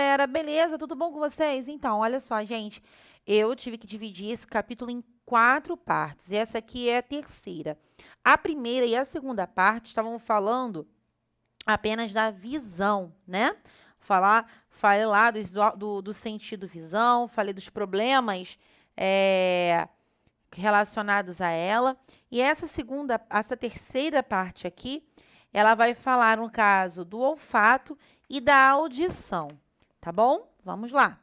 galera, beleza? Tudo bom com vocês? Então, olha só, gente, eu tive que dividir esse capítulo em 4 partes, e essa aqui é a terceira. A primeira e a segunda parte estavam falando apenas da visão, né? Falei lá do sentido visão, falei dos problemas relacionados a ela, e essa terceira parte aqui, ela vai falar, no caso, do olfato e da audição, tá bom? Vamos lá.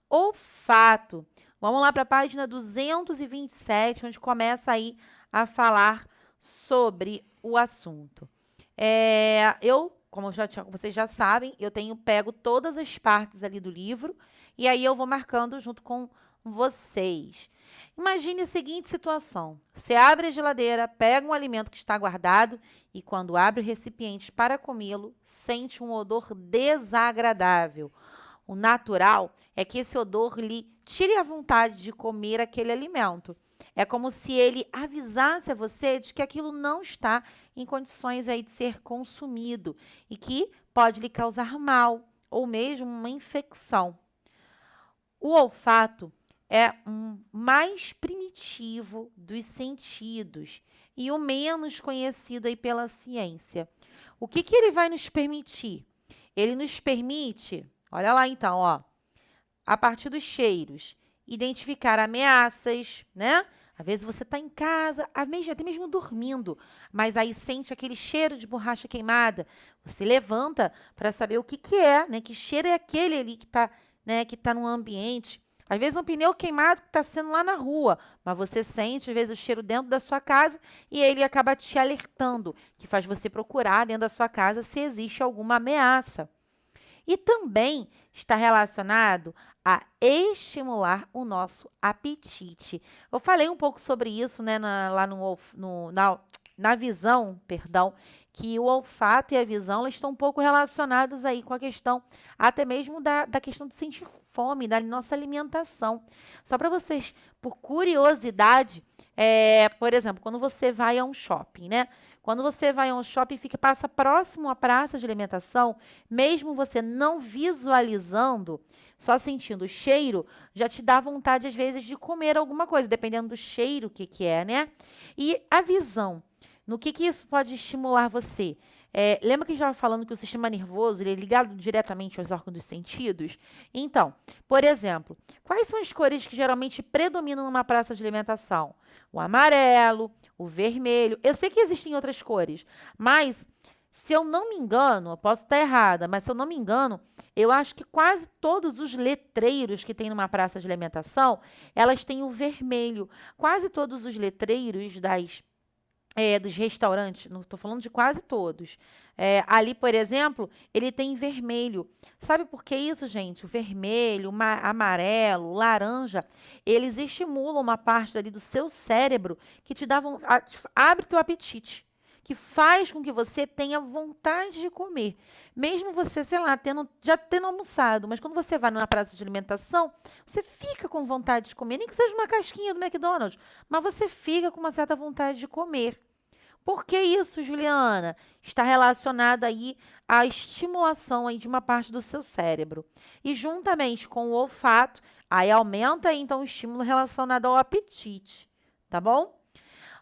Olfato. Vamos lá para a página 227, onde começa aí a falar sobre o assunto. Como vocês já sabem, eu tenho pego todas as partes ali do livro e aí eu vou marcando junto com vocês. Imagine a seguinte situação. Você abre a geladeira, pega um alimento que está guardado e quando abre o recipiente para comê-lo, sente um odor desagradável. O natural é que esse odor lhe tire a vontade de comer aquele alimento. É como se ele avisasse a você de que aquilo não está em condições aí de ser consumido e que pode lhe causar mal ou mesmo uma infecção. O olfato é o mais primitivo dos sentidos e o menos conhecido aí pela ciência. O que ele vai nos permitir? Ele nos permite, olha lá então, ó, a partir dos cheiros, identificar ameaças, né? Às vezes você está em casa, até mesmo dormindo, mas aí sente aquele cheiro de borracha queimada. Você levanta para saber o que é, né? Que cheiro é aquele ali que está, né, que tá no ambiente. Às vezes um pneu queimado que está sendo lá na rua, mas você sente, às vezes, o cheiro dentro da sua casa e ele acaba te alertando, que faz você procurar dentro da sua casa se existe alguma ameaça. E também está relacionado a estimular o nosso apetite. Eu falei um pouco sobre isso, né, na visão, perdão, que o olfato e a visão elas estão um pouco relacionados aí com a questão, até mesmo da questão de sentir fome, da nossa alimentação. Só para vocês, por curiosidade, por exemplo, quando você vai a um shopping, né? Quando você vai a um shopping e passa próximo à praça de alimentação, mesmo você não visualizando, só sentindo o cheiro, já te dá vontade, às vezes, de comer alguma coisa, dependendo do cheiro que é, né? E a visão, no que isso pode estimular você? Lembra que a gente estava falando que o sistema nervoso ele é ligado diretamente aos órgãos dos sentidos? Então, por exemplo, quais são as cores que geralmente predominam numa praça de alimentação? O amarelo, o vermelho. Eu sei que existem outras cores, mas se eu não me engano, eu posso estar errada, mas se eu não me engano, eu acho que quase todos os letreiros que tem numa praça de alimentação, elas têm o vermelho. Quase todos os letreiros dos restaurantes, não estou falando de quase todos. Ali, por exemplo, ele tem vermelho. Sabe por que isso, gente? O vermelho, o amarelo, o laranja, eles estimulam uma parte ali do seu cérebro que te dá abre teu apetite, que faz com que você tenha vontade de comer. Mesmo você, sei lá, já tendo almoçado, mas quando você vai numa praça de alimentação, você fica com vontade de comer, nem que seja uma casquinha do McDonald's, mas você fica com uma certa vontade de comer. Por que isso, Juliana? Está relacionado aí à estimulação aí de uma parte do seu cérebro. E juntamente com o olfato, aí aumenta aí, então o estímulo relacionado ao apetite, tá bom?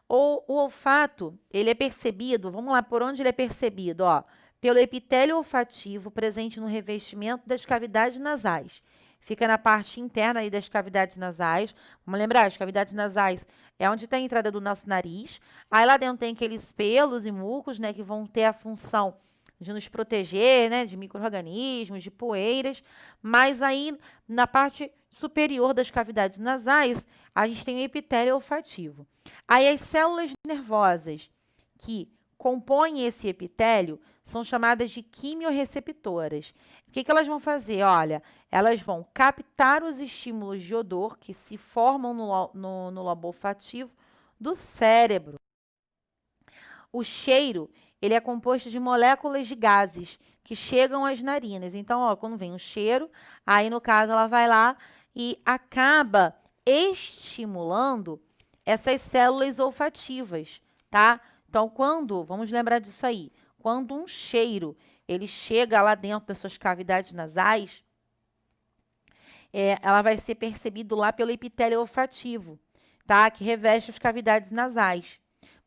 O olfato, ele é percebido, vamos lá, por onde ele é percebido? Ó, pelo epitélio olfativo presente no revestimento das cavidades nasais. Fica na parte interna aí das cavidades nasais. Vamos lembrar, as cavidades nasais é onde tem a entrada do nosso nariz. Aí lá dentro tem aqueles pelos e mucos, né, que vão ter a função de nos proteger, né, de micro-organismos, de poeiras. Mas aí, na parte superior das cavidades nasais, a gente tem o epitélio olfativo. Aí as células nervosas que compõem esse epitélio são chamadas de quimiorreceptoras. O que elas vão fazer? Olha, elas vão captar os estímulos de odor que se formam no lobo olfativo do cérebro. O cheiro, ele é composto de moléculas de gases que chegam às narinas. Então, ó, quando vem o cheiro, aí no caso ela vai lá e acaba estimulando essas células olfativas, tá? Então, vamos lembrar disso aí, quando um cheiro ele chega lá dentro das suas cavidades nasais, ela vai ser percebido lá pelo epitélio olfativo, tá? Que reveste as cavidades nasais.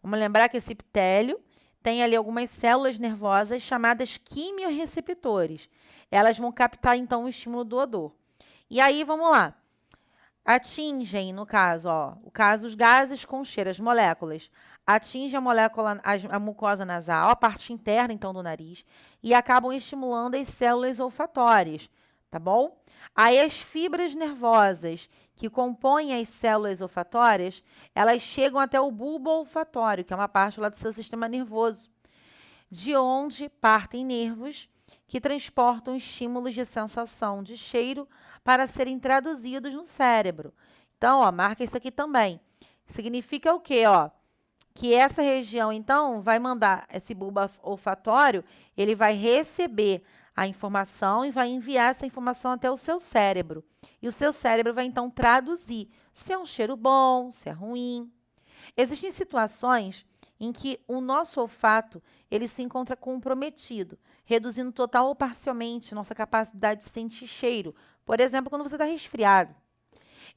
Vamos lembrar que esse epitélio tem ali algumas células nervosas chamadas quimiorreceptores. Elas vão captar, então, o estímulo do odor. E aí, vamos lá. Atingem, no caso, os gases com cheiro, as moléculas, atingem a molécula, a mucosa nasal, a parte interna, então, do nariz, e acabam estimulando as células olfatórias, tá bom? Aí, as fibras nervosas que compõem as células olfatórias, elas chegam até o bulbo olfatório, que é uma parte lá do seu sistema nervoso, de onde partem nervos que transportam estímulos de sensação de cheiro para serem traduzidos no cérebro. Então, marca isso aqui também. Significa o quê? Que essa região, então, vai mandar esse bulbo olfatório, ele vai receber a informação e vai enviar essa informação até o seu cérebro. E o seu cérebro vai, então, traduzir se é um cheiro bom, se é ruim. Existem situações em que o nosso olfato ele se encontra comprometido, reduzindo total ou parcialmente nossa capacidade de sentir cheiro. Por exemplo, quando você está resfriado.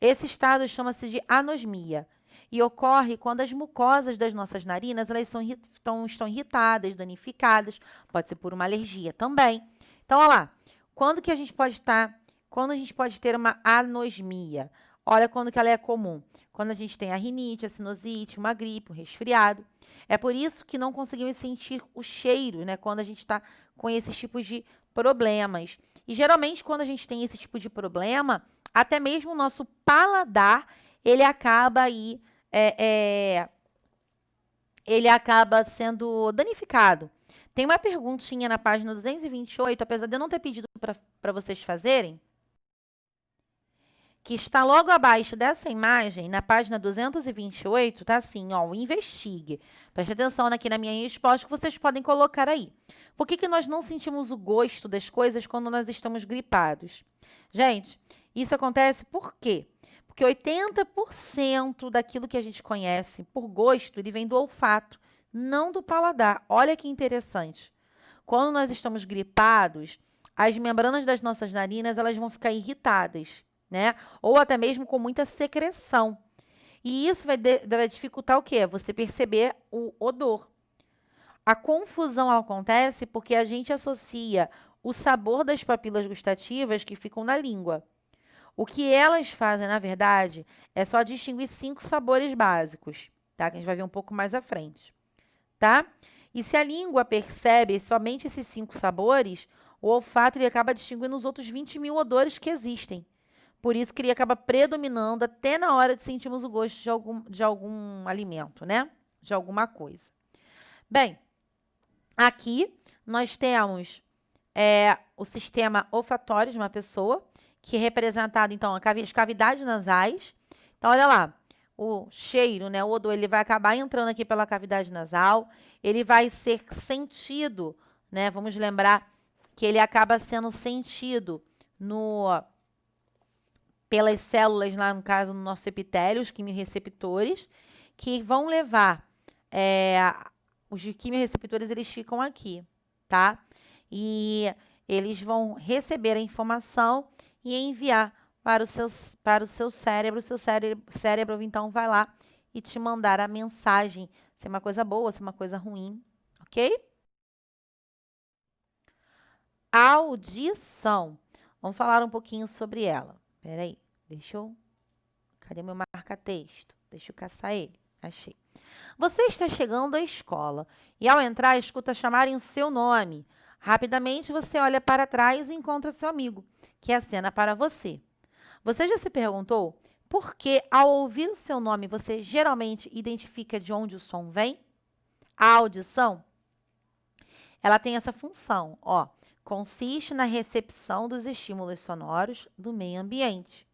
Esse estado chama-se de anosmia e ocorre quando as mucosas das nossas narinas elas estão irritadas, danificadas, pode ser por uma alergia também. Então, olha lá, quando a gente pode ter uma anosmia? Olha quando que ela é comum. Quando a gente tem a rinite, a sinusite, uma gripe, um resfriado. É por isso que não conseguimos sentir o cheiro, né? Quando a gente está com esses tipos de problemas. E geralmente, quando a gente tem esse tipo de problema, até mesmo o nosso paladar, ele acaba aí, ele acaba sendo danificado. Tem uma perguntinha na página 228, apesar de eu não ter pedido para vocês fazerem, que está logo abaixo dessa imagem, na página 228, tá assim, investigue. Preste atenção aqui na minha resposta que vocês podem colocar aí. Por que nós não sentimos o gosto das coisas quando nós estamos gripados? Gente, isso acontece por quê? Porque 80% daquilo que a gente conhece por gosto, ele vem do olfato, não do paladar. Olha que interessante. Quando nós estamos gripados, as membranas das nossas narinas, elas vão ficar irritadas, né? Ou até mesmo com muita secreção. E isso vai dificultar o quê? Você perceber o odor. A confusão acontece porque a gente associa o sabor das papilas gustativas que ficam na língua. O que elas fazem, na verdade, é só distinguir 5 sabores básicos, tá? Que a gente vai ver um pouco mais à frente, tá? E se a língua percebe somente esses 5 sabores, o olfato ele acaba distinguindo os outros 20 mil odores que existem. Por isso que ele acaba predominando até na hora de sentirmos o gosto de algum alimento, né? De alguma coisa. Bem, aqui nós temos o sistema olfatório de uma pessoa, que é representado, então, as cavidades nasais. Então, olha lá, o cheiro, né, o odor, ele vai acabar entrando aqui pela cavidade nasal, ele vai ser sentido, né? Vamos lembrar que ele acaba sendo sentido pelas células, lá no caso, no nosso epitélio, os quimiorreceptores, que vão levar, os quimiorreceptores, eles ficam aqui, tá? E eles vão receber a informação e enviar para o seu cérebro. O seu cérebro, então, vai lá e te mandar a mensagem, se é uma coisa boa, se é uma coisa ruim, ok? Audição. Vamos falar um pouquinho sobre ela. Peraí, cadê meu marca-texto? Deixa eu caçar ele. Achei. Você está chegando à escola e, ao entrar, escuta chamarem o seu nome. Rapidamente, você olha para trás e encontra seu amigo, que acena para você. Você já se perguntou por que, ao ouvir o seu nome, você geralmente identifica de onde o som vem? A audição, ela tem essa função, consiste na recepção dos estímulos sonoros do meio ambiente.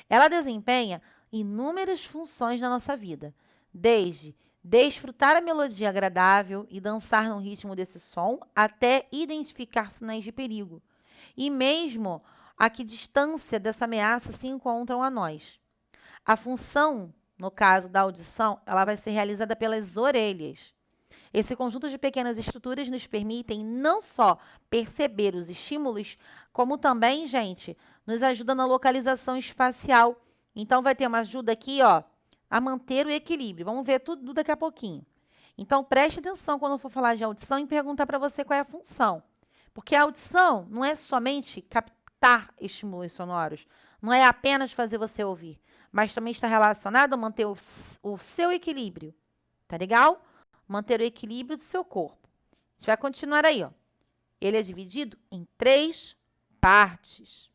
Ela desempenha inúmeras funções na nossa vida, desde desfrutar a melodia agradável e dançar no ritmo desse som, até identificar sinais de perigo. E mesmo a que distância dessa ameaça se encontram a nós. A função, no caso da audição, ela vai ser realizada pelas orelhas. Esse conjunto de pequenas estruturas nos permitem não só perceber os estímulos, como também, gente, nos ajuda na localização espacial. Então, vai ter uma ajuda aqui, ó, a manter o equilíbrio. Vamos ver tudo daqui a pouquinho. Então, preste atenção quando eu for falar de audição e perguntar para você qual é a função. Porque a audição não é somente captar estímulos sonoros, não é apenas fazer você ouvir, mas também está relacionado a manter o seu equilíbrio. Tá legal? Manter o equilíbrio do seu corpo. A gente vai continuar aí, ó. Ele é dividido em 3 partes.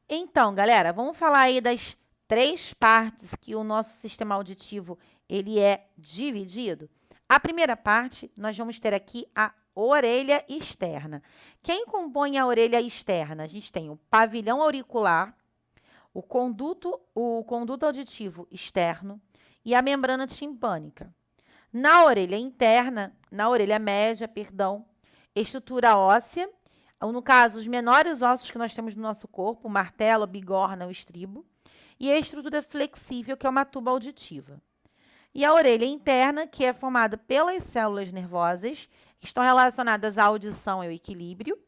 Então, galera, vamos falar aí das 3 partes que o nosso sistema auditivo ele é dividido. A primeira parte, nós vamos ter aqui a orelha externa. Quem compõe a orelha externa? A gente tem o pavilhão auricular, o conduto auditivo externo e a membrana timpânica. Na orelha interna, na orelha média, perdão, estrutura óssea, no caso, os menores ossos que nós temos no nosso corpo, o martelo, a bigorna, o estribo, e a estrutura flexível, que é uma tuba auditiva. E a orelha interna, que é formada pelas células nervosas, estão relacionadas à audição e ao equilíbrio,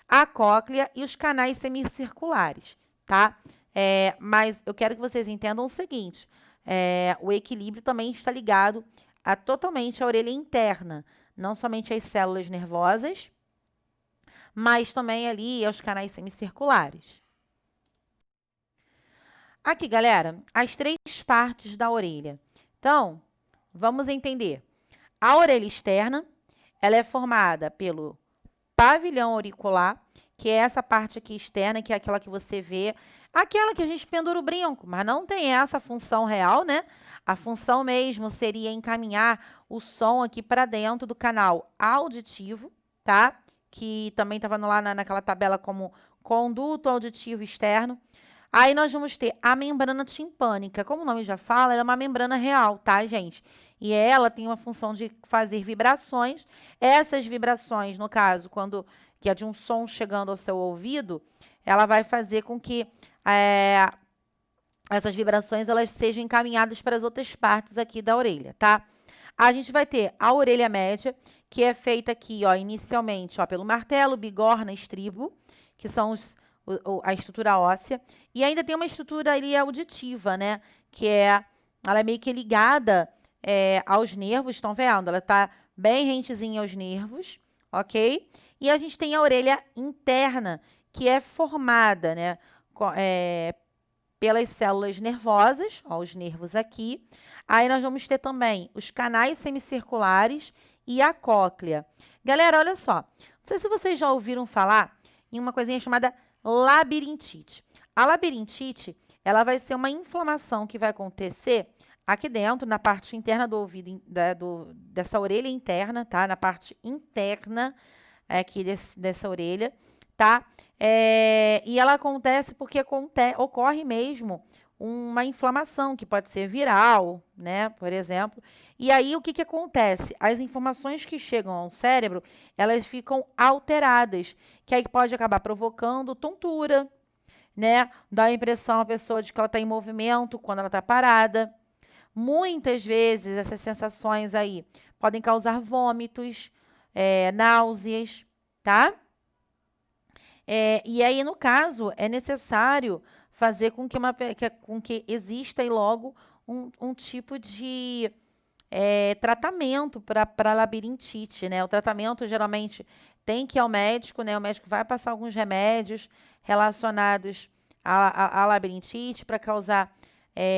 a cóclea e os canais semicirculares, tá? Mas eu quero que vocês entendam o seguinte, o equilíbrio também está ligado totalmente à orelha interna, não somente às células nervosas, mas também ali aos canais semicirculares. Aqui, galera, as 3 partes da orelha. Então, vamos entender. A orelha externa, ela é formada pelo pavilhão auricular, que é essa parte aqui externa, que é aquela que você vê, aquela que a gente pendura o brinco, mas não tem essa função real, né? A função mesmo seria encaminhar o som aqui para dentro do canal auditivo, tá? Que também estava lá naquela tabela como conduto auditivo externo. Aí nós vamos ter a membrana timpânica. Como o nome já fala, ela é uma membrana real, tá, gente? E ela tem uma função de fazer vibrações. Essas vibrações, no caso, que é de um som chegando ao seu ouvido, ela vai fazer com que essas vibrações elas sejam encaminhadas para as outras partes aqui da orelha, tá? A gente vai ter a orelha média, que é feita aqui, ó, inicialmente, ó, pelo martelo, bigorna, estribo, que são a estrutura óssea. E ainda tem uma estrutura ali auditiva, né? Ela é meio que ligada aos nervos, estão vendo? Ela tá bem rentezinha aos nervos, ok? E a gente tem a orelha interna, que é formada, né? Pelas células nervosas, ó, os nervos aqui. Aí nós vamos ter também os canais semicirculares e a cóclea. Galera, olha só. Não sei se vocês já ouviram falar em uma coisinha chamada labirintite. A labirintite, ela vai ser uma inflamação que vai acontecer aqui dentro, na parte interna do ouvido, dessa orelha interna, tá? Na parte interna aqui dessa orelha, tá? E ela acontece porque ocorre mesmo uma inflamação, que pode ser viral, né? Por exemplo. E aí, o que acontece? As informações que chegam ao cérebro, elas ficam alteradas, que aí pode acabar provocando tontura, né? Dá a impressão à pessoa de que ela está em movimento quando ela está parada. Muitas vezes, essas sensações aí podem causar vômitos, náuseas, tá? E aí, no caso, é necessário fazer com que exista aí logo um tipo de tratamento para labirintite, né? O tratamento geralmente tem que ir ao médico, né? O médico vai passar alguns remédios relacionados à labirintite para causar,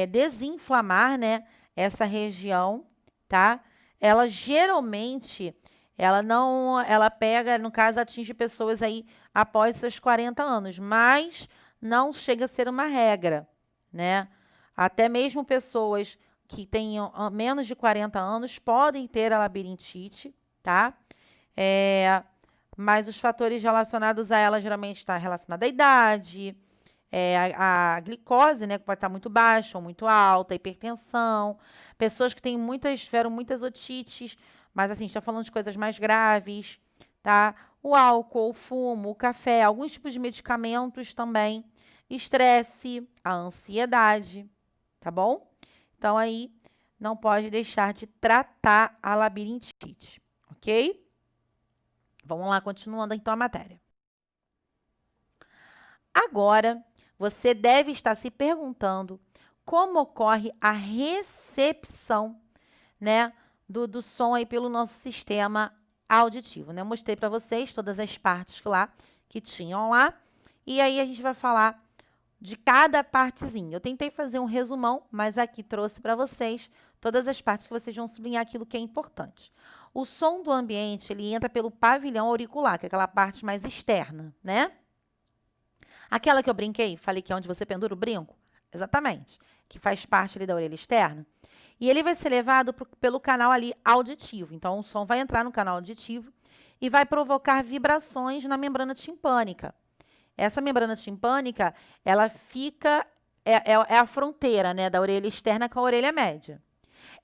desinflamar, né? Essa região, tá? Ela geralmente, ela pega, no caso, atinge pessoas aí após seus 40 anos, mas não chega a ser uma regra, né? Até mesmo pessoas que tenham menos de 40 anos podem ter a labirintite, tá? Mas os fatores relacionados a ela geralmente está relacionado à idade, a glicose, né, que pode estar muito baixa ou muito alta, hipertensão, pessoas que tiveram muitas otites, mas assim, está falando de coisas mais graves, tá? O álcool, o fumo, o café, alguns tipos de medicamentos também, estresse, a ansiedade, tá bom? Então, aí, não pode deixar de tratar a labirintite, ok? Vamos lá, continuando então a matéria. Agora, você deve estar se perguntando como ocorre a recepção, né, do som aí pelo nosso sistema auditivo, né? Eu mostrei para vocês todas as partes lá que tinham lá, e aí a gente vai falar de cada partezinha. Eu tentei fazer um resumão, mas aqui trouxe para vocês todas as partes que vocês vão sublinhar aquilo que é importante. O som do ambiente, ele entra pelo pavilhão auricular, que é aquela parte mais externa, né? Aquela que eu brinquei, falei que é onde você pendura o brinco, exatamente, que faz parte ali da orelha externa. E ele vai ser levado pelo canal ali auditivo. Então, o som vai entrar no canal auditivo e vai provocar vibrações na membrana timpânica. Essa membrana timpânica, ela fica, é a fronteira, né, da orelha externa com a orelha média.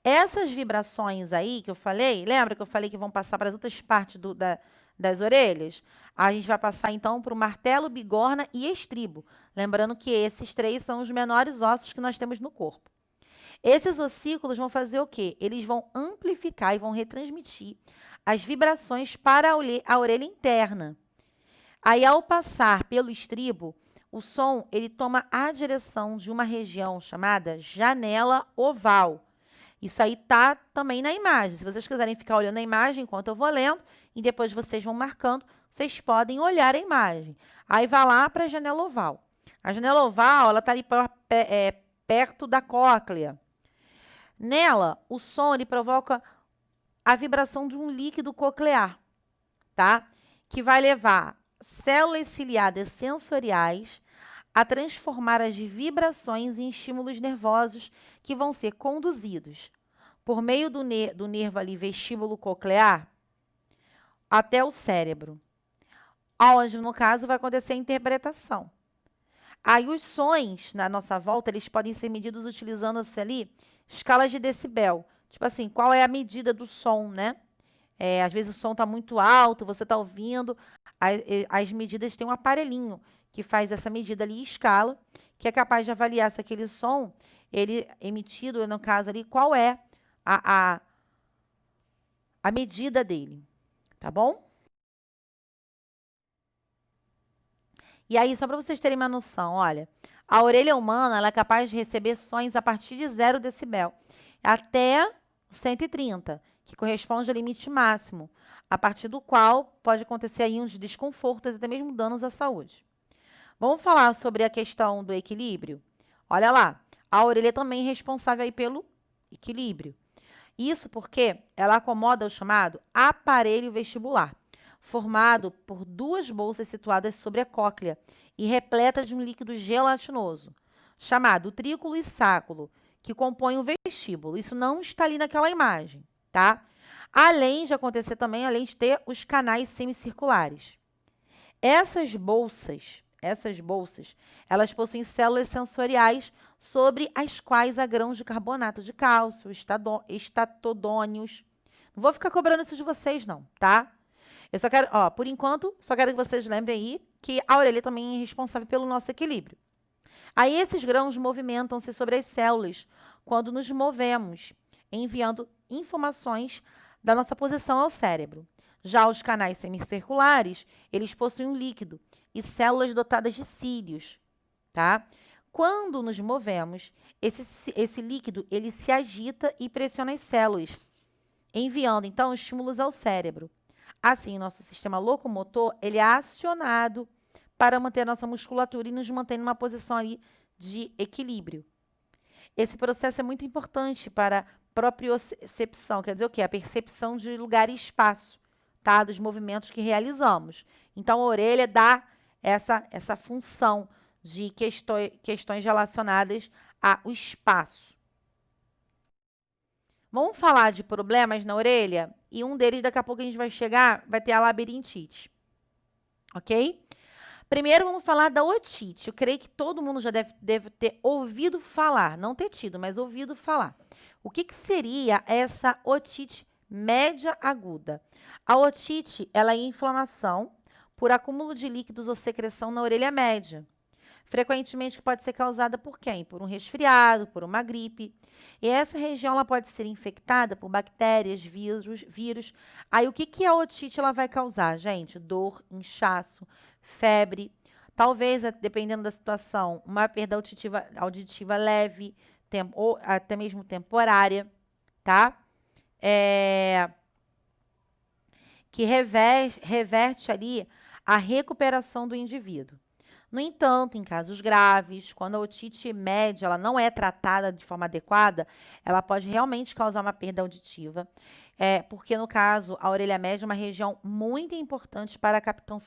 Essas vibrações aí que eu falei, lembra que eu falei que vão passar para as outras partes das orelhas? A gente vai passar, então, para o martelo, bigorna e estribo. Lembrando que esses três são os menores ossos que nós temos no corpo. Esses ossículos vão fazer o quê? Eles vão amplificar e vão retransmitir as vibrações para a orelha interna. Aí, ao passar pelo estribo, o som ele toma a direção de uma região chamada janela oval. Isso aí tá também na imagem. Se vocês quiserem ficar olhando a imagem enquanto eu vou lendo, e depois vocês vão marcando, vocês podem olhar a imagem. Aí vai lá para a janela oval. A janela oval, ela está ali perto da cóclea. Nela, o som ele provoca a vibração de um líquido coclear, tá? Que vai levar células ciliadas sensoriais a transformar as vibrações em estímulos nervosos que vão ser conduzidos por meio do nervo ali vestíbulo coclear até o cérebro, onde, no caso, vai acontecer a interpretação. Aí os sons na nossa volta, eles podem ser medidos utilizando-se ali escalas de decibel. Tipo assim, qual é a medida do som, né? Às vezes o som está muito alto, você está ouvindo, as medidas têm um aparelhinho que faz essa medida ali em escala, que é capaz de avaliar se aquele som, ele emitido, no caso ali, qual é a medida dele, tá bom? E aí, só para vocês terem uma noção, olha, a orelha humana ela é capaz de receber sons a partir de 0 decibel até 130, que corresponde ao limite máximo, a partir do qual pode acontecer aí uns desconfortos e até mesmo danos à saúde. Vamos falar sobre a questão do equilíbrio? Olha lá, a orelha também é responsável aí pelo equilíbrio. Isso porque ela acomoda o chamado aparelho vestibular, formado por duas bolsas situadas sobre a cóclea e repleta de um líquido gelatinoso, chamado utrículo e sáculo, que compõem o vestíbulo. Isso não está ali naquela imagem, tá? Além de acontecer também, além de ter os canais semicirculares. Essas bolsas, elas possuem células sensoriais sobre as quais há grãos de carbonato de cálcio, estatodônios. Não vou ficar cobrando isso de vocês, não, tá? Eu só quero, por enquanto, só quero que vocês lembrem aí que a orelha também é responsável pelo nosso equilíbrio. Aí esses grãos movimentam-se sobre as células quando nos movemos, enviando informações da nossa posição ao cérebro. Já os canais semicirculares, eles possuem um líquido e células dotadas de cílios, tá? Quando nos movemos, esse líquido, ele se agita e pressiona as células, enviando, então, estímulos ao cérebro. Assim, nosso sistema locomotor, ele é acionado para manter a nossa musculatura e nos manter numa posição ali de equilíbrio. Esse processo é muito importante para a propriocepção, quer dizer o quê? A percepção de lugar e espaço, tá? Dos movimentos que realizamos. Então, a orelha dá essa função de questões relacionadas ao espaço. Vamos falar de problemas na orelha? E um deles, daqui a pouco a gente vai chegar, vai ter a labirintite. Ok? Primeiro, vamos falar da otite. Eu creio que todo mundo já deve ter ouvido falar, não ter tido, mas ouvido falar. O que seria essa otite média aguda? A otite, ela é inflamação por acúmulo de líquidos ou secreção na orelha média, frequentemente pode ser causada por quem? Por um resfriado, por uma gripe. E essa região ela pode ser infectada por bactérias, vírus. Aí o que que a otite ela vai causar, gente? Dor, inchaço, febre, talvez, dependendo da situação, uma perda auditiva leve, ou até mesmo temporária, tá? Que reverte ali a recuperação do indivíduo. No entanto, em casos graves, quando a otite média ela não é tratada de forma adequada, ela pode realmente causar uma perda auditiva, porque, no caso, a orelha média é uma região muito importante para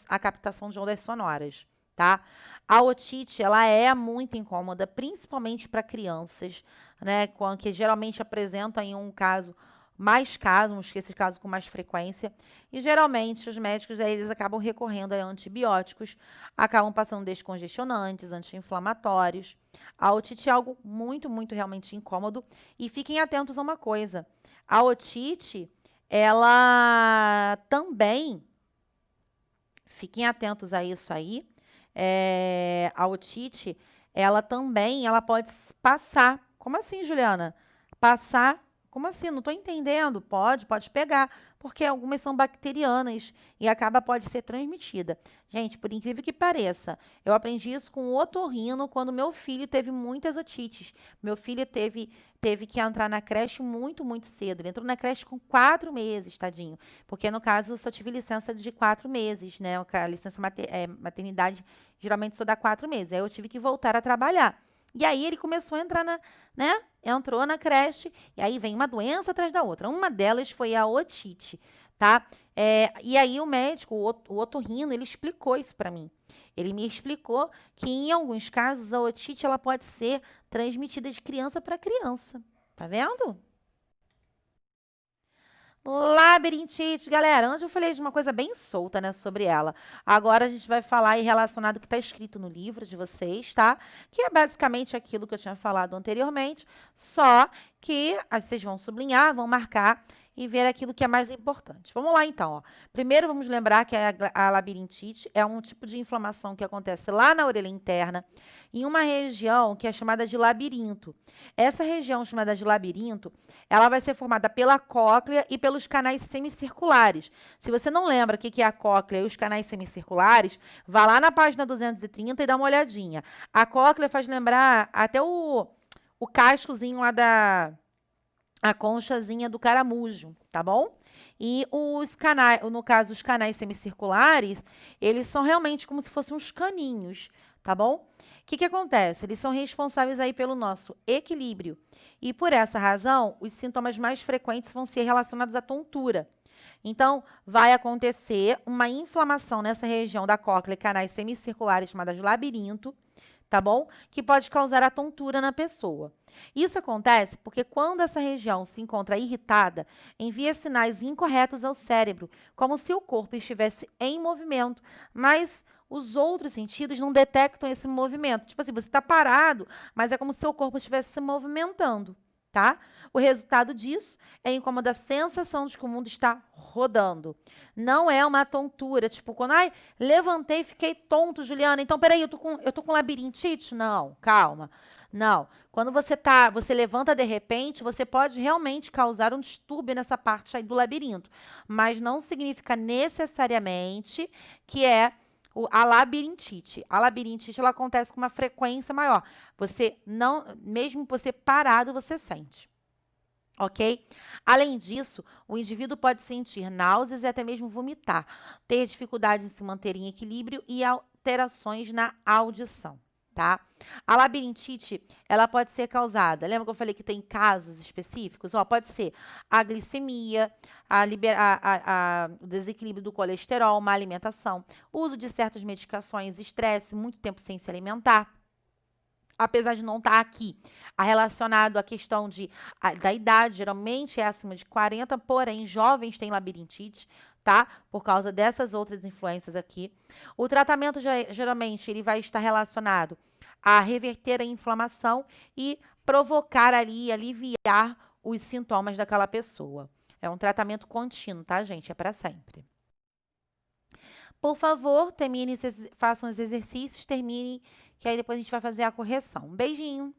a captação de ondas sonoras, tá? A otite, ela é muito incômoda, principalmente para crianças, né, que geralmente apresentam em um caso mais casos, esse caso com mais frequência, e geralmente os médicos eles acabam recorrendo a antibióticos, acabam passando descongestionantes, anti-inflamatórios. A otite é algo muito, muito realmente incômodo, e fiquem atentos a uma coisa, a otite, ela também, fiquem atentos a isso aí, a otite, ela também, ela pode passar. Como assim, Juliana? Passar? Como assim? Não estou entendendo. Pode pegar, porque algumas são bacterianas e pode ser transmitida. Gente, por incrível que pareça, eu aprendi isso com o otorrino quando meu filho teve muitas otites. Meu filho teve que entrar na creche muito, muito cedo. Ele entrou na creche com 4 meses, tadinho. Porque, no caso, eu só tive licença de 4 meses, né? A licença maternidade geralmente só dá 4 meses. Aí eu tive que voltar a trabalhar. E aí ele começou a entrar né? Entrou na creche, e aí vem uma doença atrás da outra. Uma delas foi a otite, tá? E aí o médico, o otorrino, ele explicou isso para mim. Ele me explicou que em alguns casos a otite ela pode ser transmitida de criança para criança. Tá vendo? Labirintite, galera. Antes eu falei de uma coisa bem solta, né, sobre ela. Agora a gente vai falar aí relacionado ao que está escrito no livro de vocês, tá? Que é basicamente aquilo que eu tinha falado anteriormente, só que vocês vão sublinhar, vão marcar e ver aquilo que é mais importante. Vamos lá, então, ó. Primeiro, vamos lembrar que a labirintite é um tipo de inflamação que acontece lá na orelha interna, em uma região que é chamada de labirinto. Essa região chamada de labirinto, ela vai ser formada pela cóclea e pelos canais semicirculares. Se você não lembra o que é a cóclea e os canais semicirculares, vá lá na página 230 e dá uma olhadinha. A cóclea faz lembrar até o cascozinho lá a conchazinha do caramujo, tá bom? E os canais, no caso, os canais semicirculares, eles são realmente como se fossem uns caninhos, tá bom? O que acontece? Eles são responsáveis aí pelo nosso equilíbrio. E por essa razão, os sintomas mais frequentes vão ser relacionados à tontura. Então, vai acontecer uma inflamação nessa região da cóclea e canais semicirculares chamadas de labirinto, tá bom? Que pode causar a tontura na pessoa. Isso acontece porque quando essa região se encontra irritada, envia sinais incorretos ao cérebro, como se o corpo estivesse em movimento, mas os outros sentidos não detectam esse movimento. Tipo assim, você está parado, mas é como se seu corpo estivesse se movimentando, tá? O resultado disso é incômoda a sensação de que o mundo está rodando. Não é uma tontura, tipo, quando, levantei e fiquei tonto, Juliana, então, peraí, eu tô com labirintite? Não, calma. Não. Quando você levanta de repente, você pode realmente causar um distúrbio nessa parte aí do labirinto, mas não significa necessariamente que é a labirintite. A labirintite, ela acontece com uma frequência maior. Você não, mesmo você parado, você sente. Ok? Além disso, o indivíduo pode sentir náuseas e até mesmo vomitar, ter dificuldade em se manter em equilíbrio e alterações na audição, tá? A labirintite, ela pode ser causada, lembra que eu falei que tem casos específicos? Ó, pode ser a glicemia, o desequilíbrio do colesterol, má alimentação, uso de certas medicações, estresse, muito tempo sem se alimentar. Apesar de não estar aqui relacionado à questão da idade, geralmente é acima de 40, porém, jovens têm labirintite, tá? Por causa dessas outras influências aqui. O tratamento, geralmente, ele vai estar relacionado a reverter a inflamação e provocar ali, aliviar os sintomas daquela pessoa. É um tratamento contínuo, tá, gente? É para sempre. Por favor, façam os exercícios, terminem que aí depois a gente vai fazer a correção. Um beijinho!